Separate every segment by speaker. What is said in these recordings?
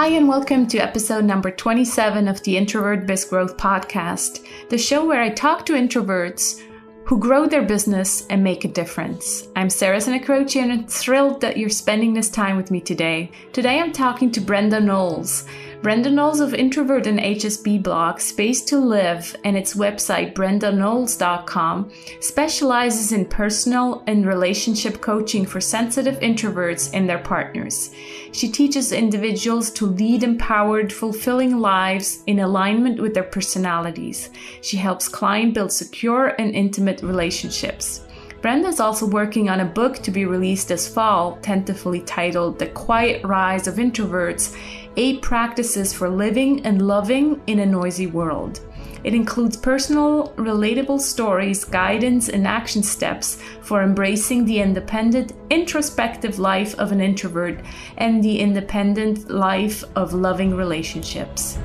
Speaker 1: Hi, and welcome to episode number 27 of the Introvert Biz Growth Podcast, the show where I talk to introverts who grow their business and make a difference. I'm Sarah Sinacroce, and I'm thrilled that you're spending this time with me today. Today I'm talking to Brenda Knowles. Brenda Knowles of Introvert and HSP blog Space to Live and its website brendanowles.com specializes in personal and relationship coaching for sensitive introverts and their partners. She teaches individuals to lead empowered, fulfilling lives in alignment with their personalities. She helps clients build secure and intimate relationships. Brenda is also working on a book to be released this fall, tentatively titled The Quiet Rise of Introverts: 8 Practices for Living and Loving in a Noisy World. It includes personal, relatable stories, guidance, and action steps for embracing the independent, introspective life of an introvert and the independent life of loving relationships.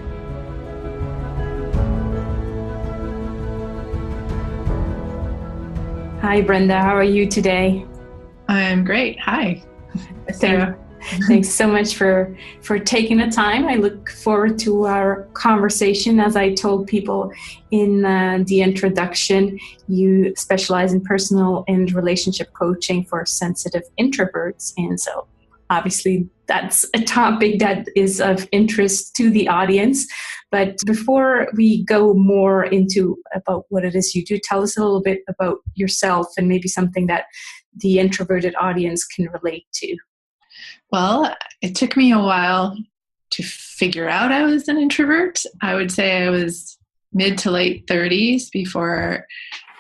Speaker 1: Hi, Brenda. How are you today?
Speaker 2: I'm great. Hi, Sarah.
Speaker 1: Thanks so much for taking the time. I look forward to our conversation. As I told people in the introduction, you specialize in personal and relationship coaching for sensitive introverts. And so obviously that's a topic that is of interest to the audience. But before we go more into about what it is you do, tell us a little bit about yourself and maybe something that the introverted audience can relate to.
Speaker 2: Well, it took me a while to figure out I was an introvert. I would say I was mid to late 30s before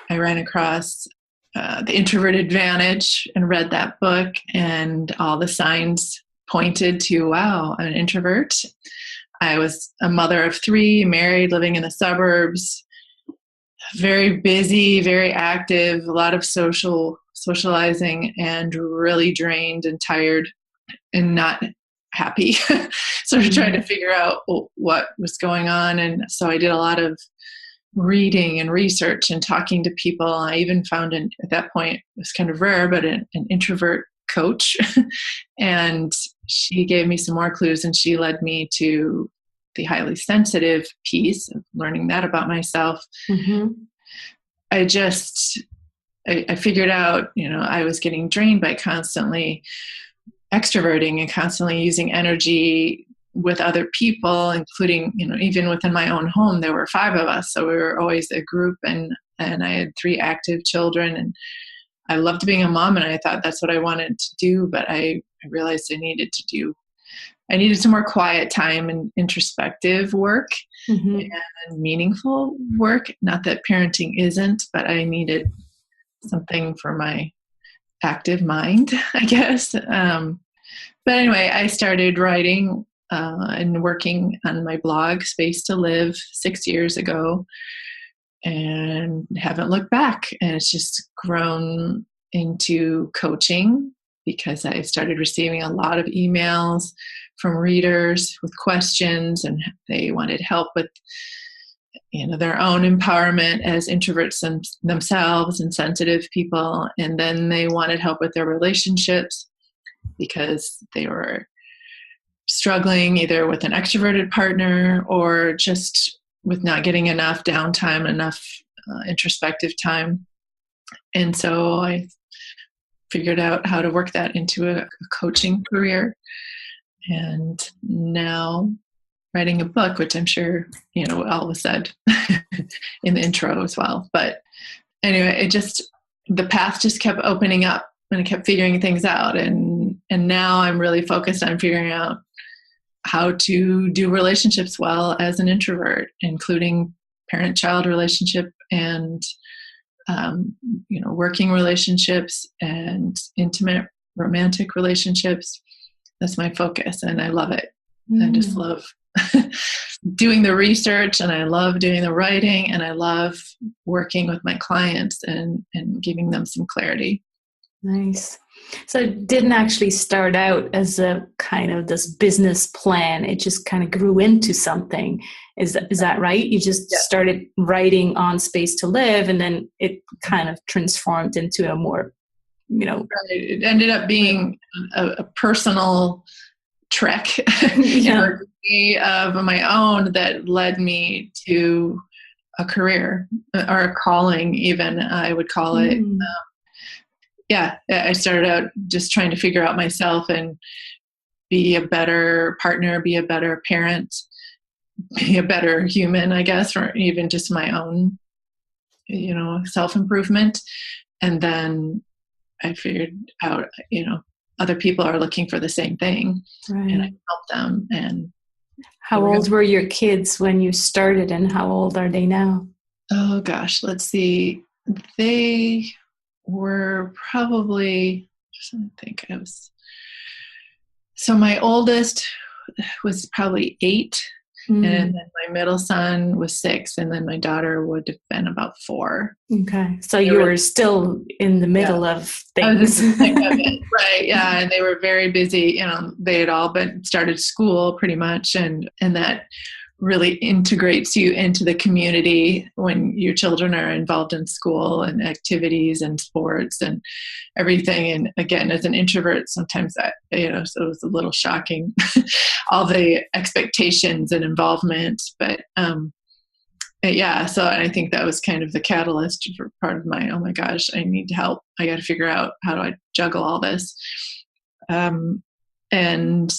Speaker 2: I ran across The Introvert Advantage and read that book, and all the signs pointed to, wow, I'm an introvert. I was a mother of 3, married, living in the suburbs, very busy, very active, a lot of socializing, and really drained and tired and not happy. Sort of trying to figure out what was going on. And so I did a lot of reading and research and talking to people. I even found, at that point, it was kind of rare, but an introvert coach. And she gave me some more clues, and she led me to the highly sensitive piece of learning that about myself. Mm-hmm. I figured out, I was getting drained by constantly extroverting and constantly using energy with other people, including, even within my own home, there were 5 of us. So we were always a group, and I had 3 active children, and I loved being a mom, and I thought that's what I wanted to do. But I realized I needed some more quiet time and introspective work, mm-hmm. and meaningful work. Not that parenting isn't, but I needed something for my active mind, I guess. But anyway, I started writing and working on my blog, Space to Live, 6 years ago, and haven't looked back. And it's just grown into coaching because I started receiving a lot of emails from readers with questions, and they wanted help with their own empowerment as introverts themselves and sensitive people. And then they wanted help with their relationships because they were struggling either with an extroverted partner or just with not getting enough downtime, enough introspective time. And so I figured out how to work that into a coaching career. And now writing a book, which I'm sure, all was said in the intro as well. But anyway, the path just kept opening up, and I kept figuring things out. And now I'm really focused on figuring out how to do relationships well as an introvert, including parent-child relationship and, working relationships and intimate romantic relationships. That's my focus, and I love it. I just love doing the research, and I love doing the writing, and I love working with my clients and giving them some clarity.
Speaker 1: Nice. So it didn't actually start out as a kind of this business plan. It just kind of grew into something. Is that right? You just started writing on Space to Live, and then it kind of transformed into a more,
Speaker 2: Right. It ended up being a personal trek
Speaker 1: Yeah.
Speaker 2: of my own that led me to a career or a calling, even I would call it. Yeah, I started out just trying to figure out myself and be a better partner, be a better parent, be a better human, I guess, or even just my own, self-improvement. And then I figured out, other people are looking for the same thing, and I help them. And
Speaker 1: how old were your kids when you started, and how old are they now?
Speaker 2: Oh gosh, let's see. They were probably, so my oldest was probably 8, and then my middle son was 6, and then my daughter would have been about 4.
Speaker 1: Okay, so you were still in the middle of things.
Speaker 2: Right, yeah, and they were very busy. They had all but started school pretty much, and that really integrates you into the community when your children are involved in school and activities and sports and everything. And again, as an introvert, sometimes that, so it was a little shocking, all the expectations and involvement. But yeah, so I think that was kind of the catalyst for part of my, oh my gosh, I need help. I got to figure out how do I juggle all this. And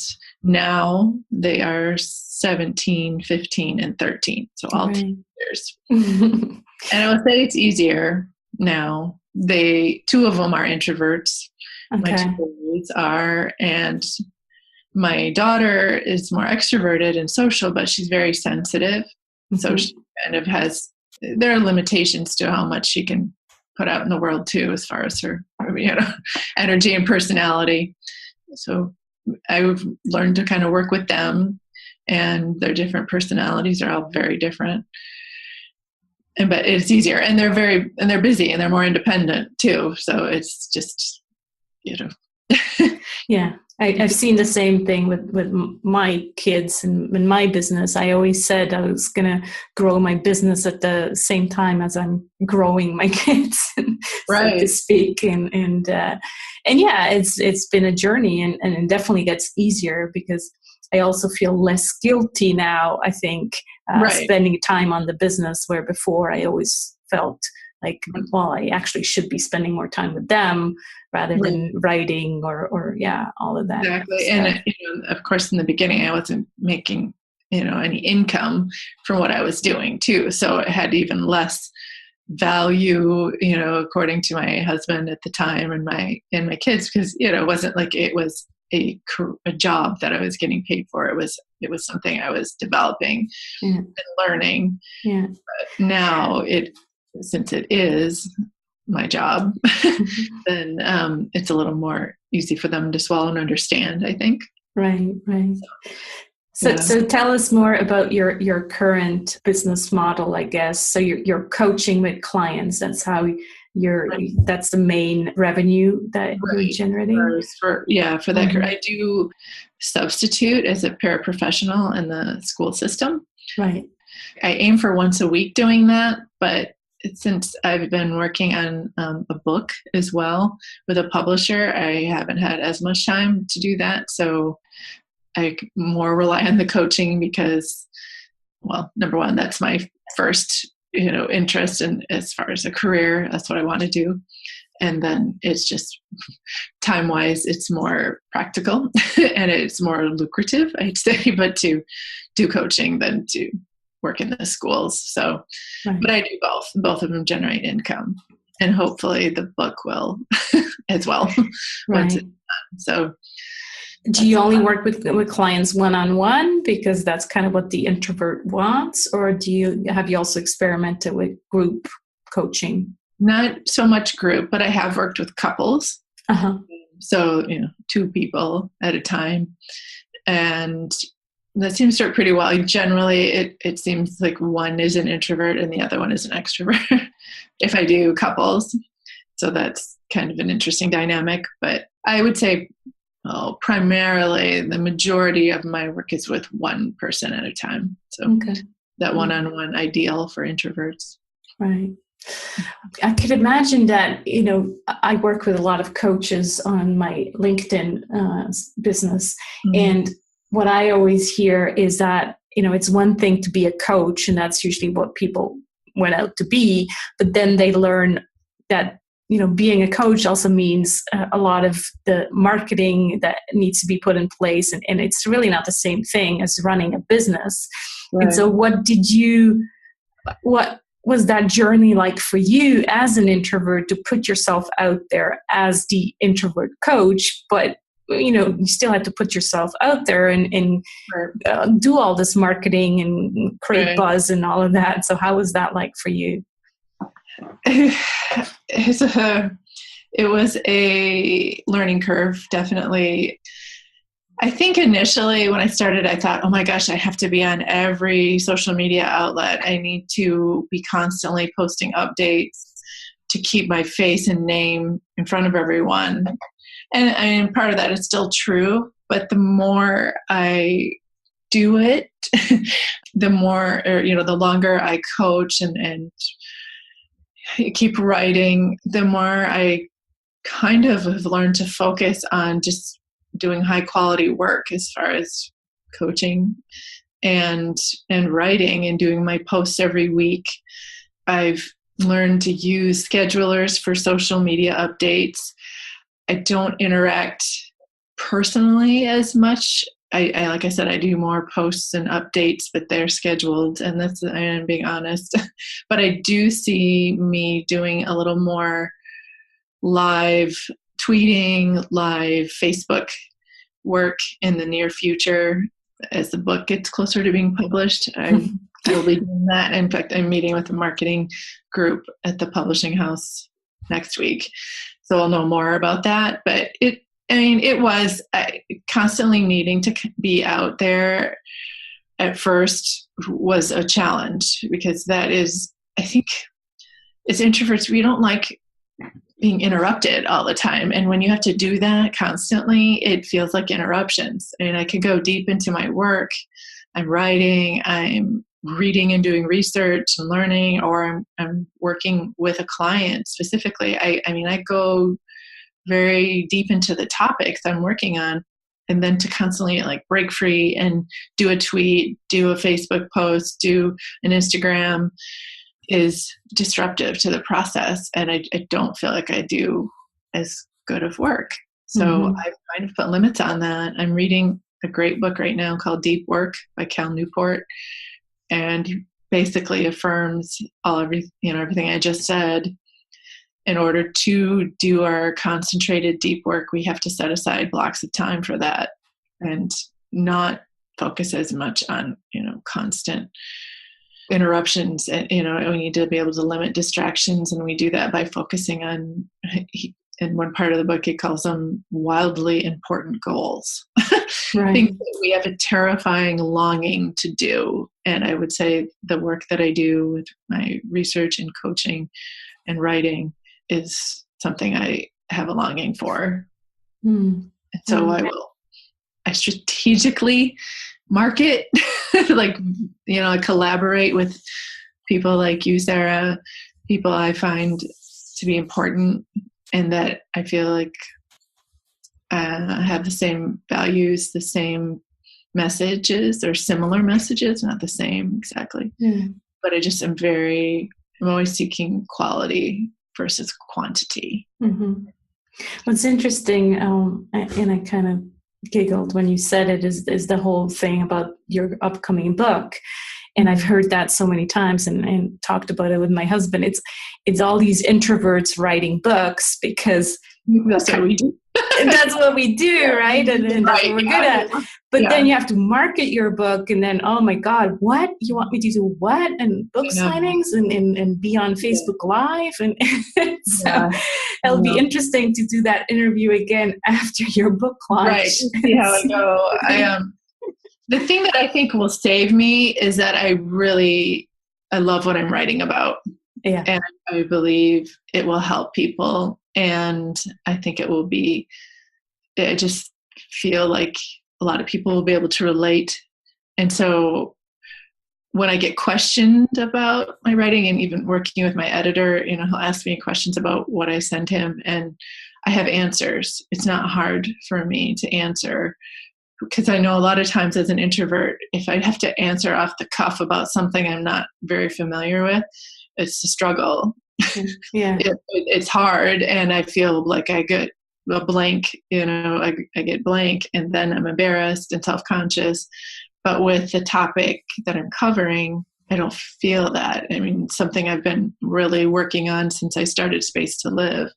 Speaker 2: now they are 17, 15, and 13. So all teenagers. And I would say it's easier now. 2 of them are introverts. Okay. My 2 boys are, and my daughter is more extroverted and social, but she's very sensitive. So she kind of there are limitations to how much she can put out in the world too, as far as her, energy and personality. So I've learned to kind of work with them, and their different personalities are all very different. But it's easier, and they're busy, and they're more independent too. So it's just,
Speaker 1: Yeah. I've seen the same thing with my kids and in my business. I always said I was going to grow my business at the same time as I'm growing my kids, so to speak. And yeah, it's been a journey, and it definitely gets easier because I also feel less guilty now, I think, spending time on the business, where before I always felt like, well, I actually should be spending more time with them rather than writing or all of that.
Speaker 2: Exactly. And of course, in the beginning, I wasn't making, any income from what I was doing too. So it had even less value, according to my husband at the time and my kids, because, it wasn't like it was a job that I was getting paid for. It was something I was developing and learning. Yeah. But now since it is my job, then it's a little more easy for them to swallow and understand, I think.
Speaker 1: Right. So tell us more about your current business model, I guess. So you're coaching with clients. That's how that's the main revenue that you're generating.
Speaker 2: For that, I do substitute as a paraprofessional in the school system. Right. I aim for once a week doing that, but since I've been working on a book as well with a publisher, I haven't had as much time to do that. So I more rely on the coaching because, well, number one, that's my first, interest in as far as a career. That's what I want to do. And then it's just time-wise, it's more practical and it's more lucrative, I'd say, but to do coaching than to work in the schools. So, but I do both. Both of them generate income, and hopefully the book will as well. Once it's done. So,
Speaker 1: do you only work with clients one-on-one because that's kind of what the introvert wants, or have you also experimented with group coaching?
Speaker 2: Not so much group, but I have worked with couples. So 2 people at a time, and that seems to work pretty well. Generally, it seems like one is an introvert and the other one is an extrovert if I do couples. So that's kind of an interesting dynamic. But I would say primarily the majority of my work is with one person at a time. So that one-on-one ideal for introverts.
Speaker 1: Right. I could imagine that, I work with a lot of coaches on my LinkedIn business, and what I always hear is that, it's one thing to be a coach, and that's usually what people went out to be, but then they learn that, being a coach also means a lot of the marketing that needs to be put in place, and it's really not the same thing as running a business. Right. And so what was that journey like for you as an introvert to put yourself out there as the introvert coach, but you still have to put yourself out there and do all this marketing and create buzz and all of that. So how was that like for you?
Speaker 2: It was a learning curve, definitely. I think initially when I started, I thought, oh my gosh, I have to be on every social media outlet. I need to be constantly posting updates to keep my face and name in front of everyone. And part of that is still true, but the more I do it, the more, the longer I coach and keep writing, the more I kind of have learned to focus on just doing high quality work as far as coaching and writing and doing my posts every week. I've learned to use schedulers for social media updates. I don't interact personally as much. I like I said, I do more posts and updates, but they're scheduled, and I am being honest. But I do see me doing a little more live tweeting, live Facebook work in the near future as the book gets closer to being published. I will be doing that. In fact, I'm meeting with a marketing group at the publishing house next week. So I'll know more about that. But it was constantly needing to be out there at first was a challenge, because that is, I think, as introverts, we don't like being interrupted all the time. And when you have to do that constantly, it feels like interruptions. And I could go deep into my work. I'm writing, I'm reading and doing research and learning, or I'm working with a client specifically. I go very deep into the topics I'm working on, and then to constantly break free and do a tweet, do a Facebook post, do an Instagram is disruptive to the process. And I don't feel like I do as good of work. So I've kind of put limits on that. I'm reading a great book right now called Deep Work by Cal Newport, and basically affirms everything I just said. In order to do our concentrated deep work, we have to set aside blocks of time for that and not focus as much on, constant interruptions. And, we need to be able to limit distractions. And we do that by focusing on, in one part of the book, he calls them wildly important goals. Right. Things that we have a terrifying longing to do. And I would say the work that I do with my research and coaching and writing is something I have a longing for. And so I strategically market, I collaborate with people like you, Sarah, people I find to be important and that I feel like have the same values, the same messages, or similar messages, not the same exactly. But I'm always seeking quality versus quantity.
Speaker 1: What's interesting, and I kind of giggled when you said it, is the whole thing about your upcoming book. And I've heard that so many times and talked about it with my husband. It's all these introverts writing books because
Speaker 2: that's what we do.
Speaker 1: That's what we do, right? And that's what we're good at. But then you have to market your book, and then, oh my God, what? You want me to do what? And book signings and be on Facebook Live? And so it'll be interesting to do that interview again after your book launch. Right,
Speaker 2: see how it goes. The thing that I think will save me is that I love what I'm writing about. Yeah. And I believe it will help people. And I think I just feel like a lot of people will be able to relate. And so when I get questioned about my writing, and even working with my editor, he'll ask me questions about what I send him, and I have answers. It's not hard for me to answer because I know a lot of times as an introvert, if I have to answer off the cuff about something I'm not very familiar with, it's a struggle.
Speaker 1: Yeah.
Speaker 2: It's hard, and I feel like I get a blank, I get blank, and then I'm embarrassed and self-conscious. But with the topic that I'm covering, I don't feel that. I mean, something I've been really working on since I started Space to Live.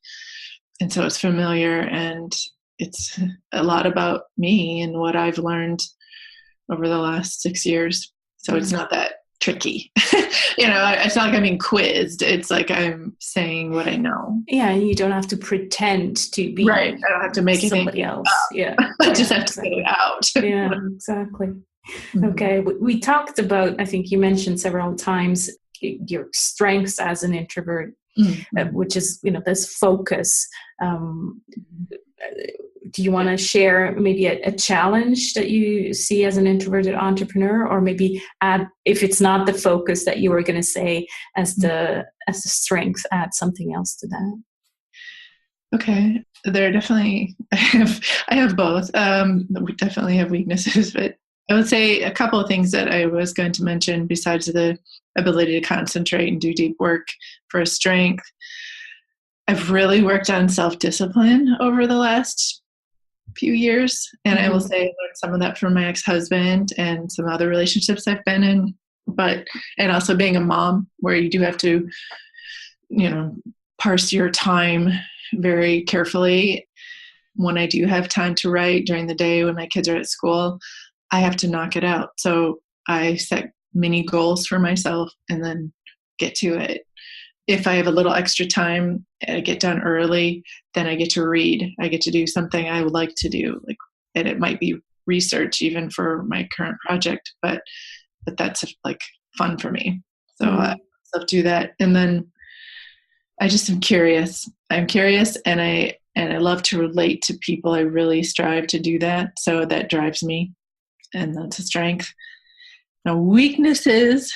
Speaker 2: And so it's familiar, and it's a lot about me and what I've learned over the last 6 years. So it's not that tricky. It's not like I'm being quizzed. It's like I'm saying what I know.
Speaker 1: Yeah, and you don't have to pretend to be
Speaker 2: right. I don't have to make
Speaker 1: somebody else. Yeah,
Speaker 2: I just have to get it out.
Speaker 1: Yeah, exactly. Mm-hmm. Okay, we talked about, I think you mentioned several times, your strengths as an introvert, which is, this focus. Do you want to share maybe a challenge that you see as an introverted entrepreneur, or maybe add, if it's not the focus that you were going to say as the strength, add something else to that?
Speaker 2: Okay, there are definitely, I have both. We definitely have weaknesses, but I would say a couple of things that I was going to mention besides the ability to concentrate and do deep work for a strength. I've really worked on self-discipline over the last few years. And I will say I learned some of that from my ex-husband and some other relationships I've been in, and also being a mom, where you do have to, parse your time very carefully. When I do have time to write during the day when my kids are at school, I have to knock it out. So I set mini goals for myself and then get to it. If I have a little extra time, I get done early, then I get to read. I get to do something I would like to do, and it might be research even for my current project, but that's fun for me. So I do that. And then I just am curious. I'm curious, and I love to relate to people. I really strive to do that. So that drives me, and that's a strength. Now, weaknesses,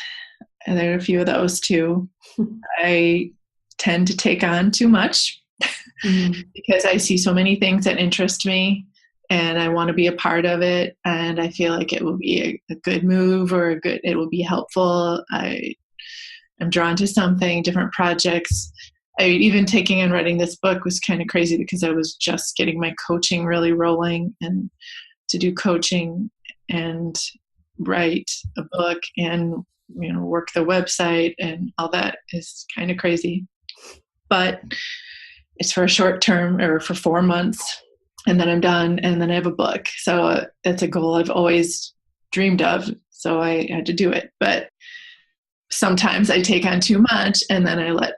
Speaker 2: and there are a few of those too. I tend to take on too much because I see so many things that interest me, and I want to be a part of it. And I feel like it will be a good move, or it will be helpful. I am drawn to something, different projects. Even taking and writing this book was kind of crazy because I was just getting my coaching really rolling, and to do coaching and write a book and work the website and all that is kind of crazy. But it's for a short term, or for 4 months, and then I'm done, and then I have a book. So that's a goal I've always dreamed of. So I had to do it. But sometimes I take on too much, and then I let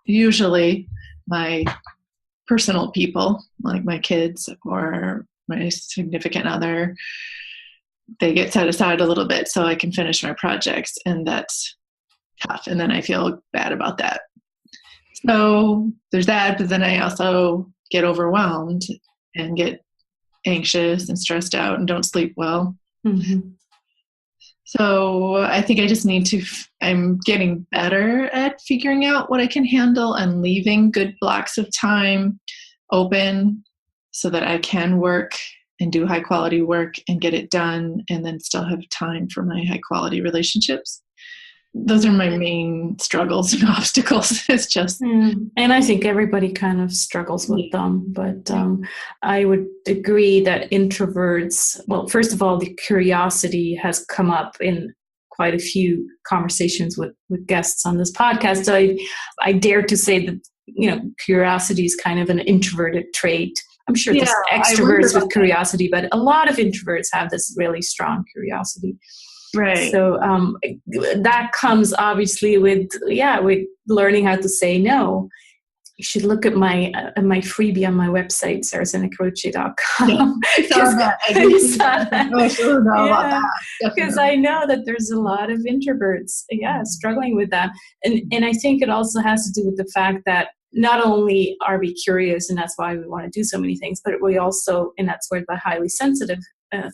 Speaker 2: usually my personal people, like my kids or my significant other, they get set aside a little bit so I can finish my projects, and that's tough. And then I feel bad about that. So there's that, but then I also get overwhelmed and get anxious and stressed out and don't sleep well. So I think I just need I'm getting better at figuring out what I can handle and leaving good blocks of time open so that I can work and do high quality work and get it done, and then still have time for my high quality relationships. Those are my main struggles and obstacles. It's just,
Speaker 1: and I think everybody kind of struggles with them, but I would agree that introverts, well, first of all, the curiosity has come up in quite a few conversations with guests on this podcast. So I dare to say that, curiosity is kind of an introverted trait. I'm sure there's extroverts with curiosity, but a lot of introverts have this really strong curiosity.
Speaker 2: Right.
Speaker 1: So that comes obviously with learning how to say no. You should look at my freebie on my website, sarahsenecroce.com.
Speaker 2: Yeah, I saw that. I should know about that.
Speaker 1: Because I know that there's a lot of introverts, struggling with that. And I think it also has to do with the fact that not only are we curious, and that's why we want to do so many things, but we also, and that's where the highly sensitive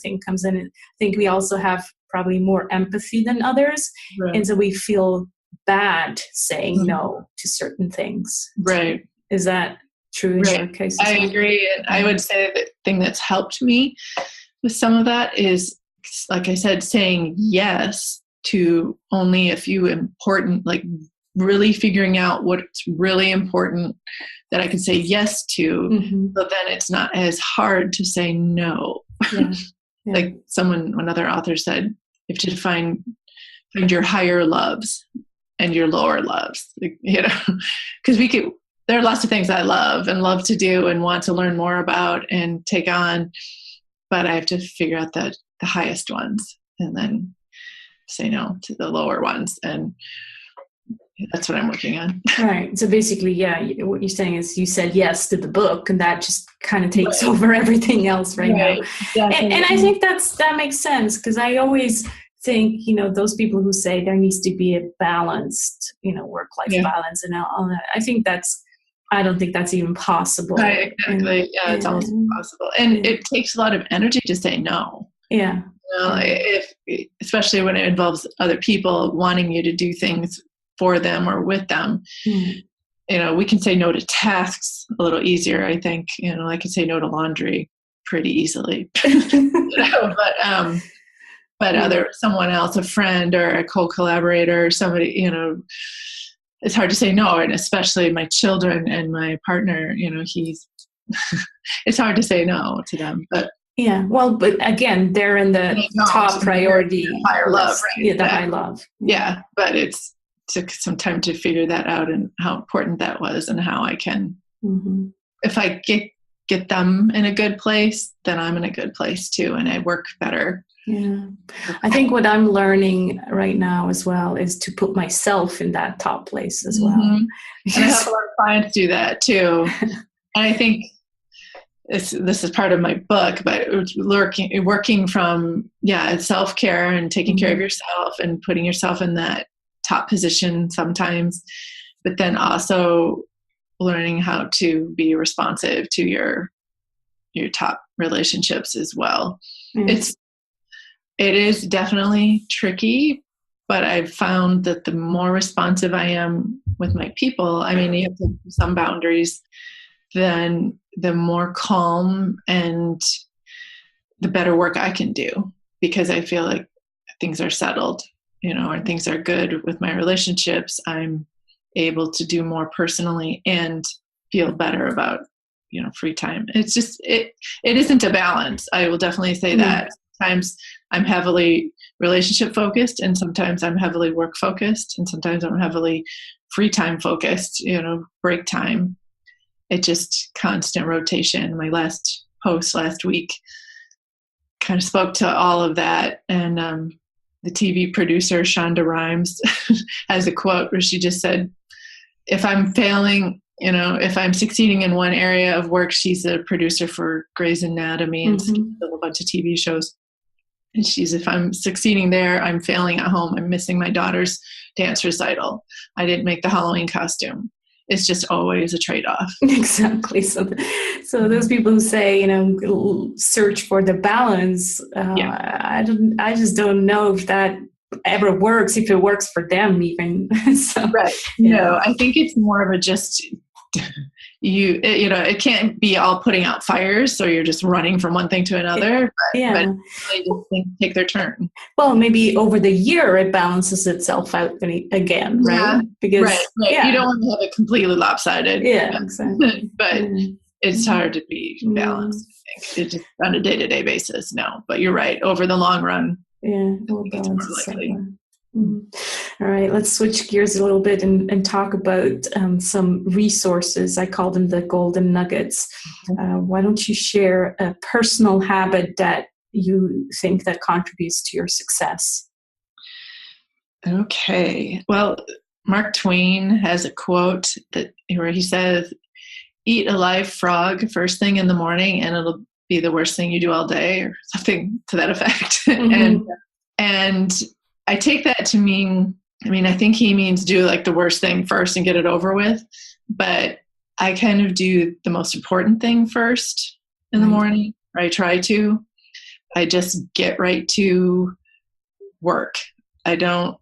Speaker 1: thing comes in. I think we also have probably more empathy than others. Right. And so we feel bad saying no to certain things.
Speaker 2: Right.
Speaker 1: Is that true in your case?
Speaker 2: I agree. And I would say the thing that's helped me with some of that is, like I said, saying yes to only a few important, like really figuring out what's really important that I can say yes to, but then it's not as hard to say no.
Speaker 1: Yeah. Yeah.
Speaker 2: Like another author said, you have to find your higher loves and your lower loves, because there are lots of things I love to do and want to learn more about and take on, but I have to figure out the highest ones and then say no to the lower ones. And that's what I'm working on.
Speaker 1: Right. So basically, yeah, what you're saying is you said yes to the book, and that just kind of takes over everything else right now. And I think that makes sense, because I always think, those people who say there needs to be a balanced, work-life balance and all that. I don't think that's even possible.
Speaker 2: Right, exactly. It's almost impossible. And it takes a lot of energy to say no.
Speaker 1: Yeah.
Speaker 2: Especially when it involves other people wanting you to do things for them or with them. We can say no to tasks a little easier, I think. I can say no to laundry pretty easily. But someone else, a friend or a co-collaborator, or somebody, it's hard to say no. And especially my children and my partner, it's hard to say no to them. But
Speaker 1: yeah, well, but again, they're in the top priority.
Speaker 2: Higher love, right?
Speaker 1: Yeah, the high love.
Speaker 2: Yeah, but it took some time to figure that out and how important that was, and how I can, if I get them in a good place, then I'm in a good place too, and I work better.
Speaker 1: Yeah. I think what I'm learning right now as well is to put myself in that top place as well.
Speaker 2: And I have a lot of clients do that too. And I think this is part of my book, but working from, self-care and taking care of yourself and putting yourself in that top position sometimes, but then also learning how to be responsive to your top relationships as well. It is definitely tricky, but I've found that the more responsive I am with my people, you have to have some boundaries, then the more calm and the better work I can do, because I feel like things are settled, and things are good with my relationships. I'm able to do more personally and feel better about, free time. It's just, it isn't a balance. I will definitely say that. Sometimes I'm heavily relationship focused, and sometimes I'm heavily work focused, and sometimes I'm heavily free time focused, break time. It just constant rotation. My last post last week kind of spoke to all of that. And the TV producer, Shonda Rhimes, has a quote where she just said, if I'm failing, if I'm succeeding in one area of work, she's a producer for Grey's Anatomy and a bunch of TV shows. And if I'm succeeding there, I'm failing at home. I'm missing my daughter's dance recital. I didn't make the Halloween costume. It's just always a trade-off.
Speaker 1: Exactly. So those people who say, search for the balance, I just don't know if that ever works, if it works for them even.
Speaker 2: Right. No, I think it's more of a just, it can't be all putting out fires, so you're just running from one thing to another, but really just take their turn.
Speaker 1: Well, maybe over the year it balances itself out again, right? Because
Speaker 2: you don't want to have it completely lopsided.
Speaker 1: Yeah, exactly.
Speaker 2: But it's hard to be balanced, I think. It's just on a day-to-day basis, no. But you're right, over the long run, it's more likely.
Speaker 1: All right, let's switch gears a little bit and talk about some resources. I call them the golden nuggets. Why don't you share a personal habit that you think that contributes to your success?
Speaker 2: Okay. Well, Mark Twain has a quote where he says, "Eat a live frog first thing in the morning, and it'll be the worst thing you do all day," or something to that effect. And I take that to mean, I think he means do like the worst thing first and get it over with. But I kind of do the most important thing first in the morning, or I try to. I just get right to work. I don't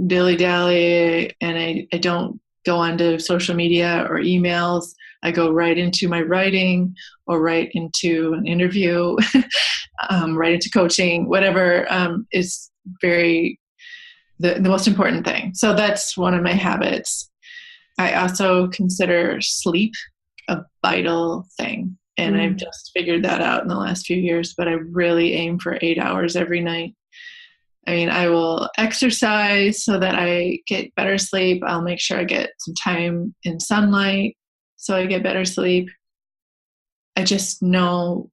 Speaker 2: dilly-dally, and I don't go onto social media or emails I go right into my writing or right into an interview, right into coaching, whatever is very the most important thing. So that's one of my habits. I also consider sleep a vital thing. And I've just figured that out in the last few years, but I really aim for 8 hours every night. I mean, I will exercise so that I get better sleep. I'll make sure I get some time in sunlight so I get better sleep. I just know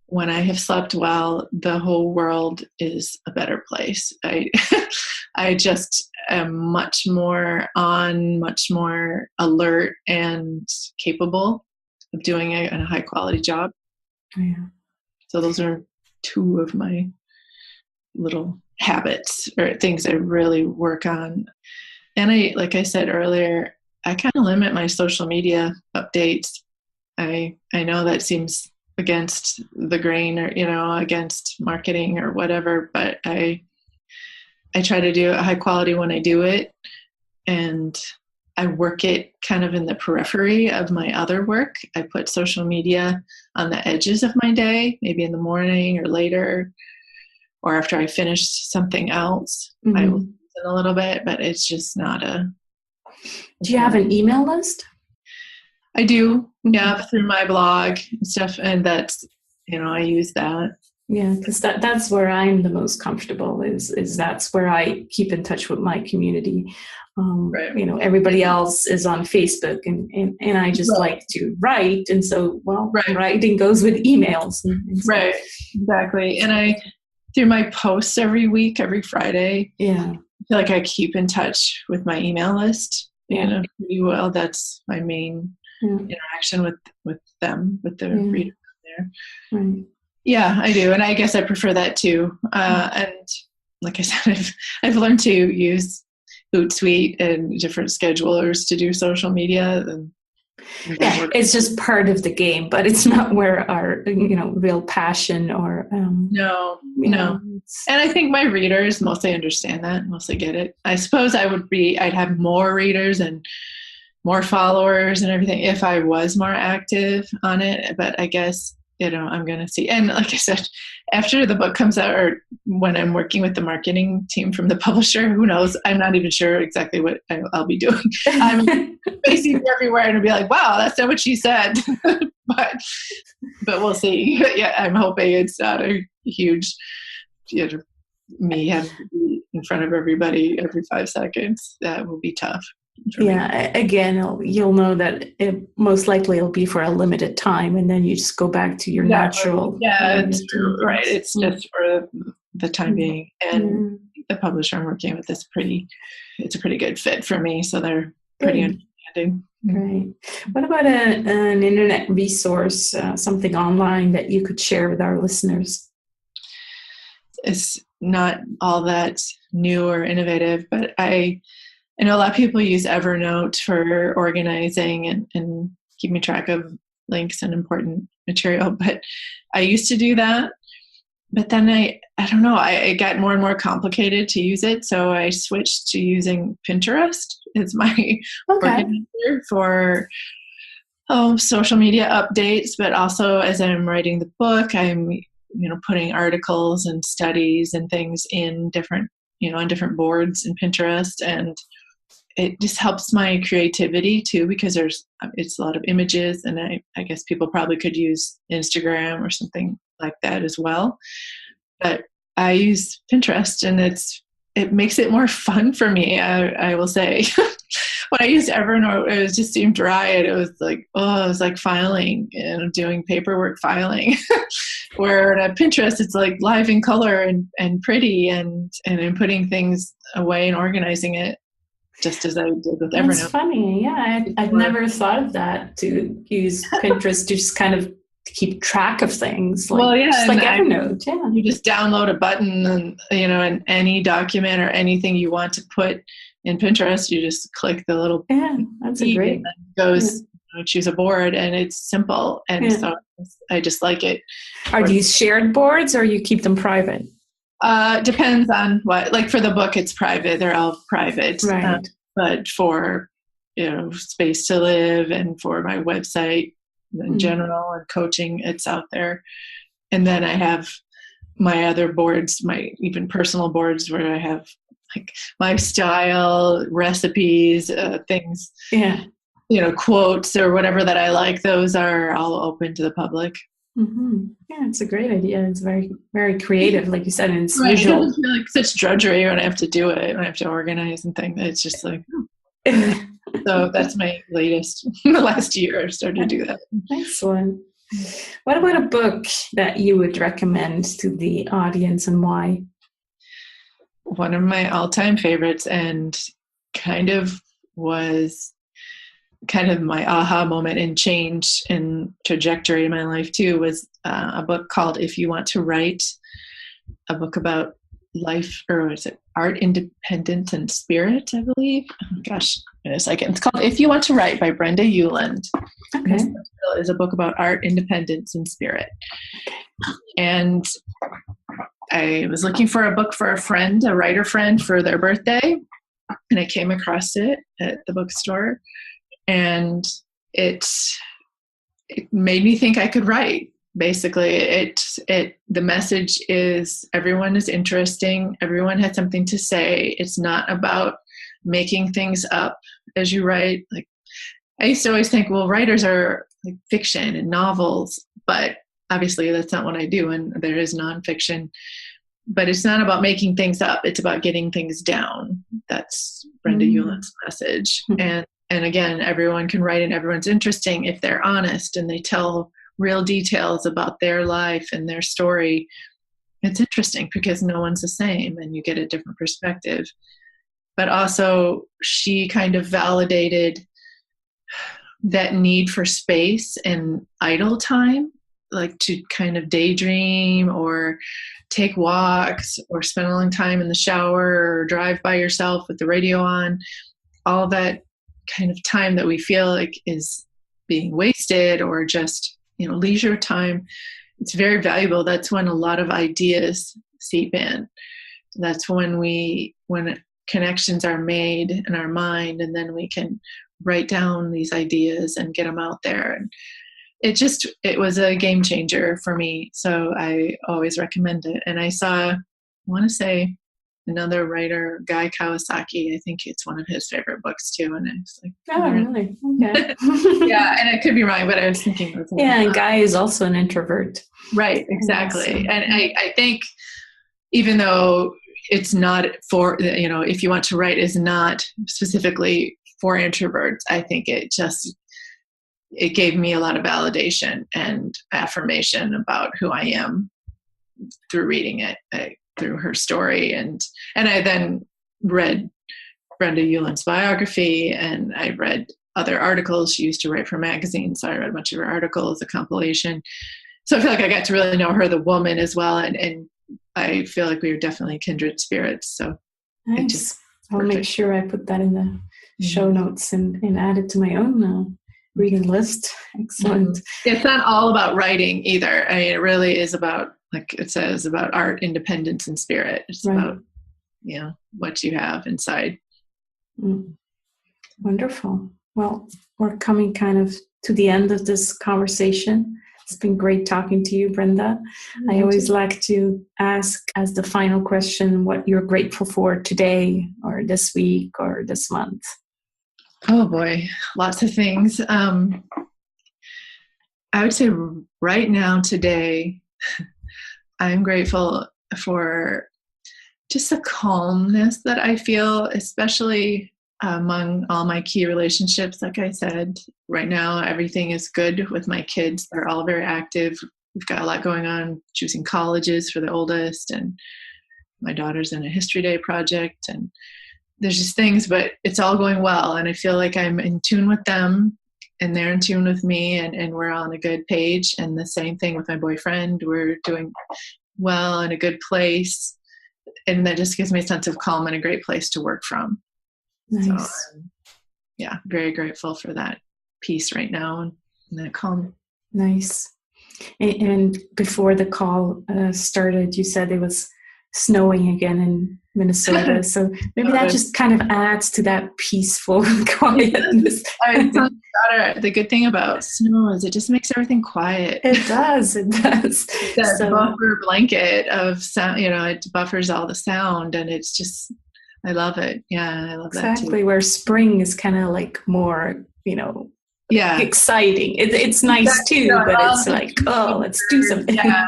Speaker 2: when I have slept well, the whole world is a better place. I just am much more alert and capable of doing a high quality job.
Speaker 1: Yeah.
Speaker 2: So those are two of my little habits or things I really work on. And like I said earlier, I kind of limit my social media updates. I know that seems against the grain or, against marketing or whatever, but I try to do it high quality when I do it. And I work it kind of in the periphery of my other work. I put social media on the edges of my day, maybe in the morning or later, or after I finished something else. I will use it a little bit, but it's just not
Speaker 1: Do you have an email list?
Speaker 2: I do, yeah, through my blog and stuff. And that's, I use that.
Speaker 1: Yeah, because that's where I'm the most comfortable is that's where I keep in touch with my community.
Speaker 2: Right.
Speaker 1: Everybody else is on Facebook and I just like to write. And so, writing goes with emails. And so.
Speaker 2: Right, exactly. And through my posts every week, every Friday, I feel like I keep in touch with my email list, pretty well. That's my main interaction with them, with the readers there.
Speaker 1: Right.
Speaker 2: Yeah, I do. And I guess I prefer that too. And like I said, I've learned to use Hootsuite and different schedulers to do social media. And
Speaker 1: it's just part of the game, but it's not where our, real passion or,
Speaker 2: no. And I think my readers mostly understand that, mostly get it. I suppose I'd have more readers and more followers and everything if I was more active on it. But I guess, I'm going to see. And like I said, after the book comes out or when I'm working with the marketing team from the publisher, who knows? I'm not even sure exactly what I'll be doing. I'm basically everywhere and I'll be like, wow, that's not what she said. but we'll see. Yeah, I'm hoping it's not a huge, me having to be in front of everybody every 5 seconds. That will be tough.
Speaker 1: Again, you'll know that it most likely will be for a limited time, and then you just go back to your natural.
Speaker 2: Yeah, it's true. Right. It's just for the time being, and the publisher I'm working with is it's a pretty good fit for me, so they're pretty understanding.
Speaker 1: Right. What about an internet resource, something online that you could share with our listeners?
Speaker 2: It's not all that new or innovative, but I know a lot of people use Evernote for organizing and keeping track of links and important material, but I used to do that. But then I don't know, it got more and more complicated to use it, so I switched to using Pinterest as my organizer for social media updates, but also as I'm writing the book, I'm putting articles and studies and things in different, on different boards in Pinterest, and it just helps my creativity too, because it's a lot of images, and I guess people probably could use Instagram or something like that as well. But I use Pinterest, and it makes it more fun for me, I will say. When I used Evernote, it just seemed dry, and it was like filing and doing paperwork filing. Where at Pinterest, it's like live in color and pretty, and I'm putting things away and organizing it just as I did with Evernote.
Speaker 1: That's funny. Yeah, I've never thought of that, to use Pinterest to just kind of keep track of things. Just like Evernote. Yeah,
Speaker 2: you just download a button, and in any document or anything you want to put in Pinterest, you just click the little
Speaker 1: that's a great.
Speaker 2: And it goes. Choose a board, and it's simple, and so I just like it.
Speaker 1: Are these shared boards, or you keep them private?
Speaker 2: Depends on what. Like for the book, it's private; they're all private.
Speaker 1: Right.
Speaker 2: But for space to live and for my website in general and coaching. It's out there. And then I have my other boards, my even personal boards where I have like lifestyle, recipes, things, quotes or whatever that I like. Those are all open to the public.
Speaker 1: Mm-hmm. Yeah, it's a great idea. It's very, very creative, like you said, and it's
Speaker 2: right.
Speaker 1: visual.
Speaker 2: It doesn't feel like such drudgery when I have to do it, when I have to organize and things. It's just like, so that's my latest. The last year I've started to do that.
Speaker 1: Excellent. What about a book that you would recommend to the audience and why?
Speaker 2: One of my all-time favorites, and kind of was kind of my aha moment and change and trajectory in my life too, was a book called If You Want to Write, a book about life, or is it art, independence, and spirit, I believe. Oh, gosh, in a second. It's called If You Want to Write by Brenda Knowles. Okay. It is a book about art, independence, and spirit. And I was looking for a book for a friend, a writer friend, for their birthday, and I came across it at the bookstore, and it made me think I could write. Basically, the message is everyone is interesting. Everyone has something to say. It's not about making things up as you write. Like, I used to always think, well, writers are like fiction and novels, but obviously that's not what I do. And there is nonfiction, but it's not about making things up. It's about getting things down. That's Brenda Knowles' message. And again, everyone can write and everyone's interesting if they're honest and they tell real details about their life and their story. It's interesting because no one's the same and you get a different perspective. But also she kind of validated that need for space and idle time, like to kind of daydream or take walks or spend a long time in the shower or drive by yourself with the radio on. All that kind of time that we feel like is being wasted or just, leisure time, it's very valuable. That's when a lot of ideas seep in. That's when connections are made in our mind, and then we can write down these ideas and get them out there. And it was a game changer for me. So I always recommend it. And I want to say another writer, Guy Kawasaki, I think it's one of his favorite books too. And I was like,
Speaker 1: oh, really? Okay.
Speaker 2: Yeah, and it could be wrong, but I was thinking.
Speaker 1: And Guy is also an introvert.
Speaker 2: Right, exactly. And I think even though it's not for, If You Want to Write is not specifically for introverts, I think it gave me a lot of validation and affirmation about who I am through reading it, through her story. And I then read Brenda Knowles' biography, and I read other articles. She used to write for magazines, so I read a bunch of her articles, a compilation. So I feel like I got to really know her, the woman, as well. And I feel like we were definitely kindred spirits. So
Speaker 1: nice. I'll make sure I put that in the show notes and add it to my own reading list. Excellent.
Speaker 2: It's not all about writing either. I mean, it really is about, like it says, about art, independence, and spirit. It's about, what you have inside.
Speaker 1: Wonderful. Well, we're coming kind of to the end of this conversation. It's been great talking to you, Brenda. I always like to ask as the final question what you're grateful for today or this week or this month.
Speaker 2: Oh boy, lots of things. I would say right now, today, I'm grateful for just the calmness that I feel, especially among all my key relationships. Like I said, right now, everything is good with my kids. They're all very active. We've got a lot going on, choosing colleges for the oldest, and my daughter's in a History Day project, and there's just things, but it's all going well. And I feel like I'm in tune with them and they're in tune with me, and we're on a good page. And the same thing with my boyfriend. We're doing well, in a good place. And that just gives me a sense of calm and a great place to work from.
Speaker 1: Nice.
Speaker 2: So, very grateful for that peace right now and that calm.
Speaker 1: Nice. And before the call started, you said it was snowing again Minnesota. So maybe that just kind of adds to that peaceful quietness.
Speaker 2: The good thing about snow is it just makes everything quiet.
Speaker 1: It does.
Speaker 2: That buffer blanket of sound, it buffers all the sound, and it's just, I love it. Yeah, I love that too.
Speaker 1: Exactly, where spring is kind of like more, exciting. It's nice too, but it's like, let's do something.
Speaker 2: Yeah,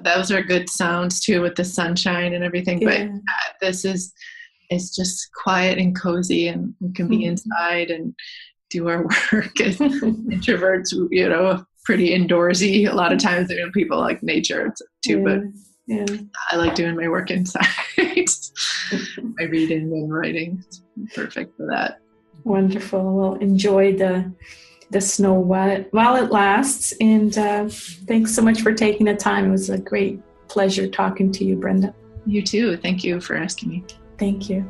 Speaker 2: those are good sounds too with the sunshine and everything. Yeah. But it's just quiet and cozy, and we can be inside and do our work. And introverts, pretty indoorsy. A lot of times, people like nature too, but I like doing my work inside. My reading and writing is perfect for that.
Speaker 1: Wonderful. Well, enjoy the snow while it lasts. And thanks so much for taking the time. It was a great pleasure talking to you, Brenda.
Speaker 2: You too. Thank you for asking me.
Speaker 1: Thank you.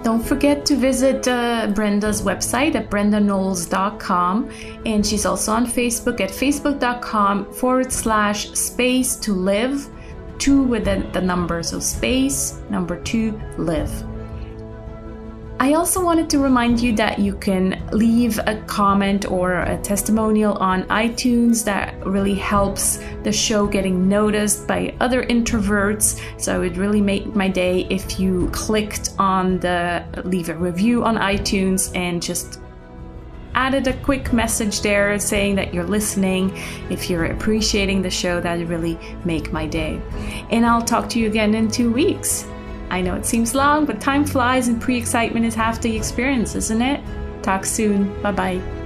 Speaker 1: Don't forget to visit Brenda's website at brendanowles.com. And she's also on Facebook at facebook.com/space to live. 2 with the number, so space, number 2, live. I also wanted to remind you that you can leave a comment or a testimonial on iTunes. That really helps the show getting noticed by other introverts. So it would really make my day if you clicked on the leave a review on iTunes and just added a quick message there saying that you're listening. If you're appreciating the show, that would really make my day. And I'll talk to you again in 2 weeks. I know it seems long, but time flies and pre-excitement is half the experience, isn't it? Talk soon. Bye-bye.